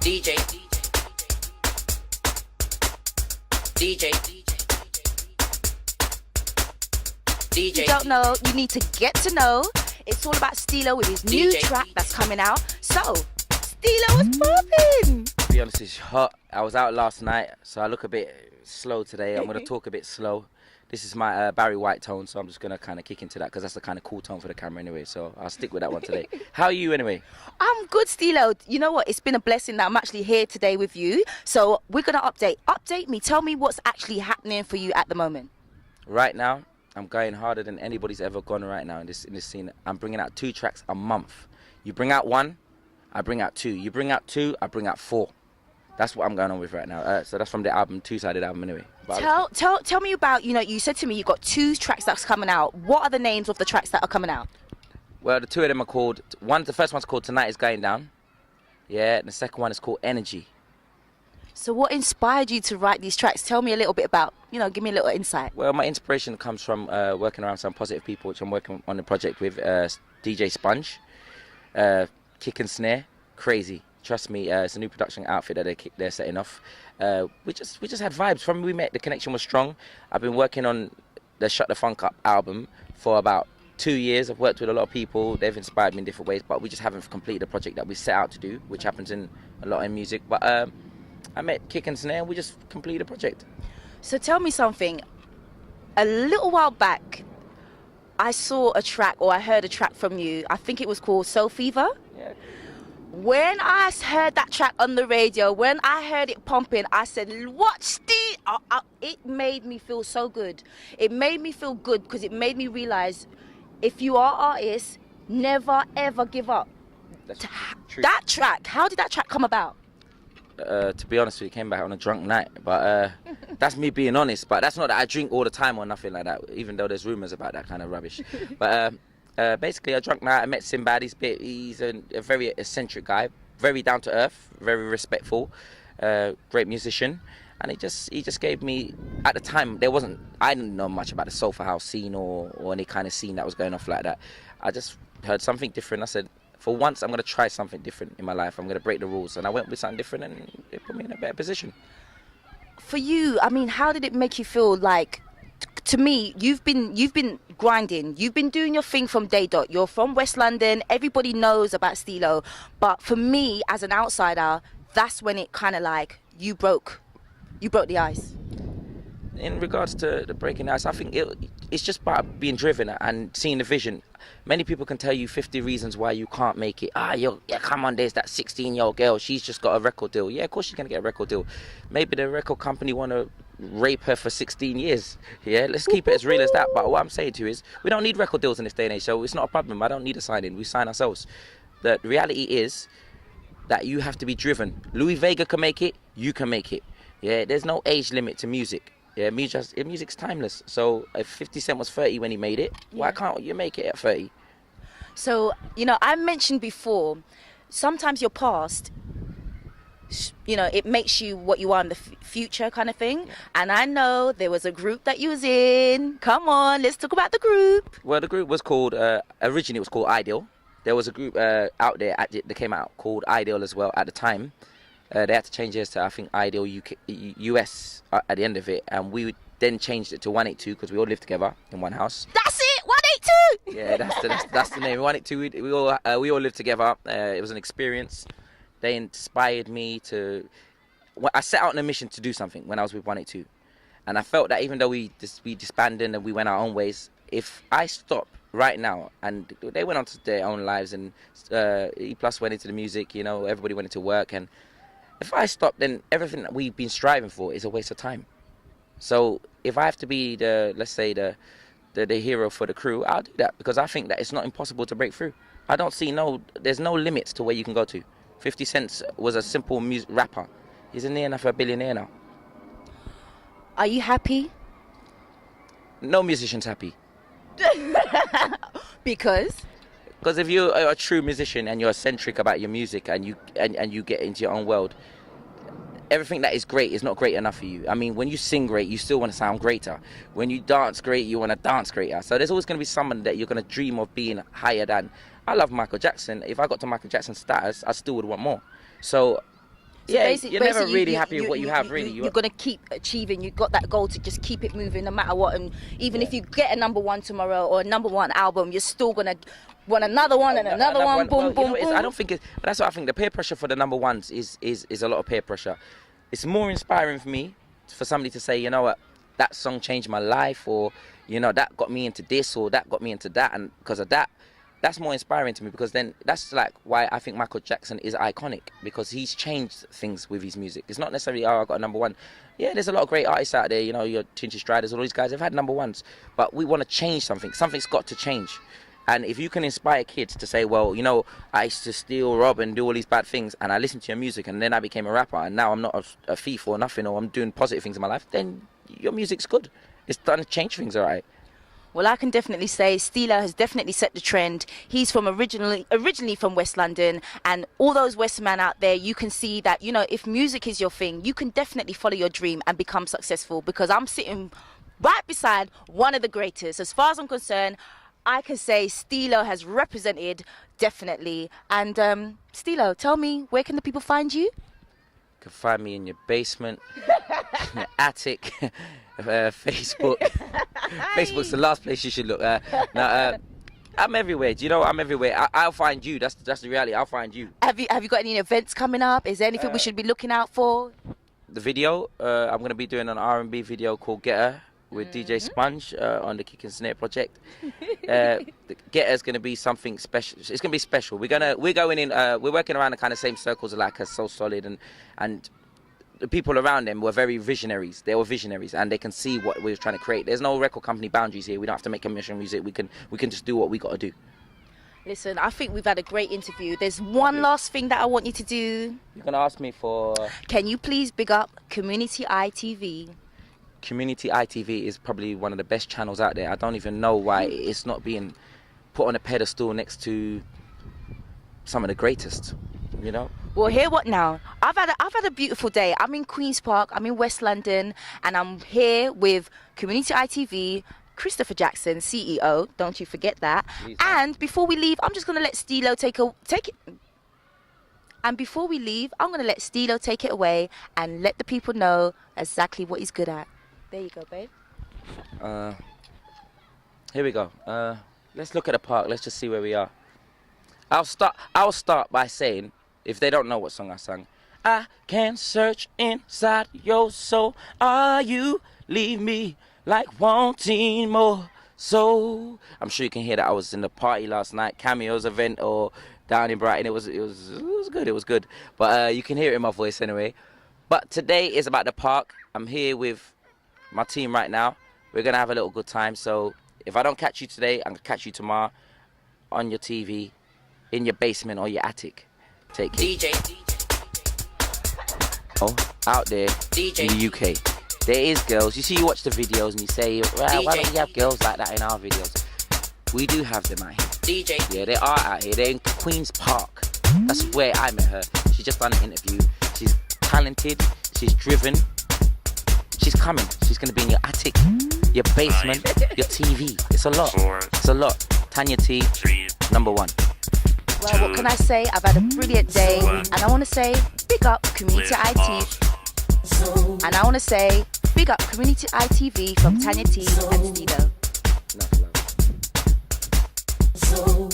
DJ, DJ, DJ. If you don't know, you need to get to know. It's all about Steelo with his new DJ. track that's coming out. So, Steelo was popping. To be honest, it's hot. I was out last night, so I look a bit slow today. I'm going to talk a bit slow. This is my Barry White tone, so I'm just going to kind of kick into that because that's the kind of cool tone for the camera anyway, so I'll stick with that one today. How are you anyway? I'm good, Steelo. You know what? It's been a blessing that I'm actually here today with you. So, we're going to update me. Tell me what's actually happening for you at the moment. Right now, I'm going harder than anybody's ever gone right now in this scene. I'm bringing out 2 tracks a month. You bring out 1, I bring out 2. You bring out 2, I bring out 4. That's what I'm going on with right now. So that's from the album, 2-sided album anyway. But Tell me about, you said to me you got 2 tracks that's coming out. What are the names of the tracks that are coming out? Well, the 2 of them are called, the first one's called Tonight Is Going Down. Yeah, and the second one is called Energy. So what inspired you to write these tracks? Tell me a little bit about, give me a little insight. Well, my inspiration comes from working around some positive people, which I'm working on the project with DJ Sponge, Kick and Snare, crazy. Trust me, it's a new production outfit that they're setting off. We just had vibes. From when we met, the connection was strong. I've been working on the Shut the Funk Up album for about 2 years. I've worked with a lot of people. They've inspired me in different ways, but we just haven't completed the project that we set out to do, which happens in a lot in music. But I met Kick and Snare, and we just completed the project. So tell me something. A little while back, I saw a track, or I heard a track from you. I think it was called Soul Fever. Yeah. When I heard that track on the radio, when I heard it pumping, I said, "What, Steve?" It made me feel so good. It made me feel good because it made me realize, if you are artists, never ever give up. That's true. That track, how did that track come about? To be honest with you, came back on a drunk night, but that's me being honest. But that's not that I drink all the time or nothing like that, even though there's rumours about that kind of rubbish. But basically, a drunk night, I met Sinbad. He's a very eccentric guy, very down to earth, very respectful, great musician, and he just gave me, at the time, I didn't know much about the sofa house scene or any kind of scene that was going off like that. I just heard something different. I said, for once, I'm going to try something different in my life. I'm going to break the rules. And I went with something different, and it put me in a better position. For you, how did it make you feel? Like, to me, you've been grinding. You've been doing your thing from day dot. You're from West London. Everybody knows about Steelo. But for me, as an outsider, that's when it kind of like, you broke the ice. In regards to the breaking ice, I think it's just about being driven and seeing the vision. Many people can tell you 50 reasons why you can't make it. Come on, there's that 16-year-old girl. She's just got a record deal. Yeah, of course she's going to get a record deal. Maybe the record company want to rape her for 16 years. Yeah, let's keep it as real as that. But what I'm saying to you is, we don't need record deals in this day and age, so it's not a problem. I don't need a sign-in. We sign ourselves. The reality is that you have to be driven. Louis Vega can make it. You can make it. Yeah, there's no age limit to music. Yeah, music's timeless. So if 50 Cent was 30 when he made it, why can't you make it at 30? So, I mentioned before, sometimes your past, it makes you what you are in the future kind of thing. Yeah. And I know there was a group that you was in. Come on, let's talk about the group. Well, the group was called, originally it was called Ideal. There was a group out there that came out called Ideal as well at the time. They had to change theirs to, I think, Ideal US at the end of it, and we then changed it to 182 because we all lived together in one house. That's it, 182. Yeah, that's the name. 182. We all lived together. It was an experience. They inspired me to. I set out on a mission to do something when I was with 182, and I felt that even though we disbanded and we went our own ways, if I stop right now, and they went on to their own lives, and E+ went into the music, everybody went into work, and if I stop, then everything that we've been striving for is a waste of time. So if I have to be the hero for the crew, I'll do that, because I think that it's not impossible to break through. I don't see there's no limits to where you can go to. 50 Cent was a simple rapper. He's near enough a billionaire now. Are you happy? No musician's happy. Because if you're a true musician and you're eccentric about your music and you get into your own world, everything that is great is not great enough for you. When you sing great, you still want to sound greater. When you dance great, you want to dance greater. So there's always going to be someone that you're going to dream of being higher than. I love Michael Jackson. If I got to Michael Jackson's status, I still would want more. So Yeah, basically- you're never basically really happy with what you have, really. You're gonna keep achieving. You've got that goal to just keep it moving, no matter what. And even if you get a number one tomorrow or a number one album, you're still gonna want another one and another one. Boom, Well, boom, you know, boom. I don't think it's. But that's what I think. The peer pressure for the number ones is a lot of peer pressure. It's more inspiring for me for somebody to say, you know what, that song changed my life, or you know, that got me into this, or that got me into that, and because of that. That's more inspiring to me, because then that's like why I think Michael Jackson is iconic, because he's changed things with his music. It's not necessarily, oh, I got a number one. Yeah, there's a lot of great artists out there, you know, your Tinchy Striders, all these guys have had number ones, but we want to change something. Something's got to change. And if you can inspire kids to say, well, you know, I used to steal, rob and do all these bad things, and I listened to your music and then I became a rapper, and now I'm not a thief or nothing, or I'm doing positive things in my life, then your music's good. It's done to change things, all right. Well, I can definitely say Steelo has definitely set the trend. He's from originally from West London, and all those West men out there, you can see that, you know, if music is your thing, you can definitely follow your dream and become successful, because I'm sitting right beside one of the greatest. As far as I'm concerned, I can say Steelo has represented definitely. And Steelo, tell me, where can the people find you? You can find me in your basement, in your attic, Facebook. Facebook's the last place you should look. I'm everywhere. Do you know? I'm everywhere. I'll find you. That's the reality. I'll find you. Have you got any events coming up? Is there anything we should be looking out for? The video. I'm gonna be doing an R&B video called Get Her with DJ Sponge on the Kick and Snare project. The Get Her's gonna be something special. It's gonna be special. We're going in. We're working around the kind of same circles like a So Solid and. The people around them were very visionaries. They were visionaries, and they can see what we were trying to create. There's no record company boundaries here. We don't have to make commercial music. We can just do what we got to do. Listen, I think we've had a great interview. There's one last thing that I want you to do. You're gonna ask me for. Can you please big up Community ITV? Community ITV is probably one of the best channels out there. I don't even know why it's not being put on a pedestal next to some of the greatest. You know. Well, hear what now? I've had a beautiful day. I'm in Queen's Park. I'm in West London, and I'm here with Community ITV, Christopher Jackson, CEO. Don't you forget that. Please. And before we leave, I'm just gonna let Steelo take it. And before we leave, I'm gonna let Steelo take it away and let the people know exactly what he's good at. There you go, babe. Here we go. Let's look at the park. Let's just see where we are. I'll start by saying, if they don't know what song I sang, I can search inside your soul. Are you leave me like wanting more? So I'm sure you can hear that I was in the party last night, Cameo's event or down in Brighton. It was good. It was good. But you can hear it in my voice anyway. But today is about the park. I'm here with my team right now. We're gonna have a little good time. So if I don't catch you today, I'm gonna catch you tomorrow on your TV, in your basement or your attic. Take care. DJ. Oh, out there DJ. in the UK, there is girls. You see, you watch the videos and you say, well, why don't you have girls like that in our videos? We do have them out here. DJ. Yeah, they are out here. They're in Queen's Park. That's where I met her. She just done an interview. She's talented. She's driven. She's coming. She's going to be in your attic, your basement, your TV. It's a lot. It's a lot. Tanya T, number one. Well, what can I say? I've had a brilliant day, and I want to say big up Community ITV. And I want to say big up Community ITV from Tanya T and Steelo. Enough love.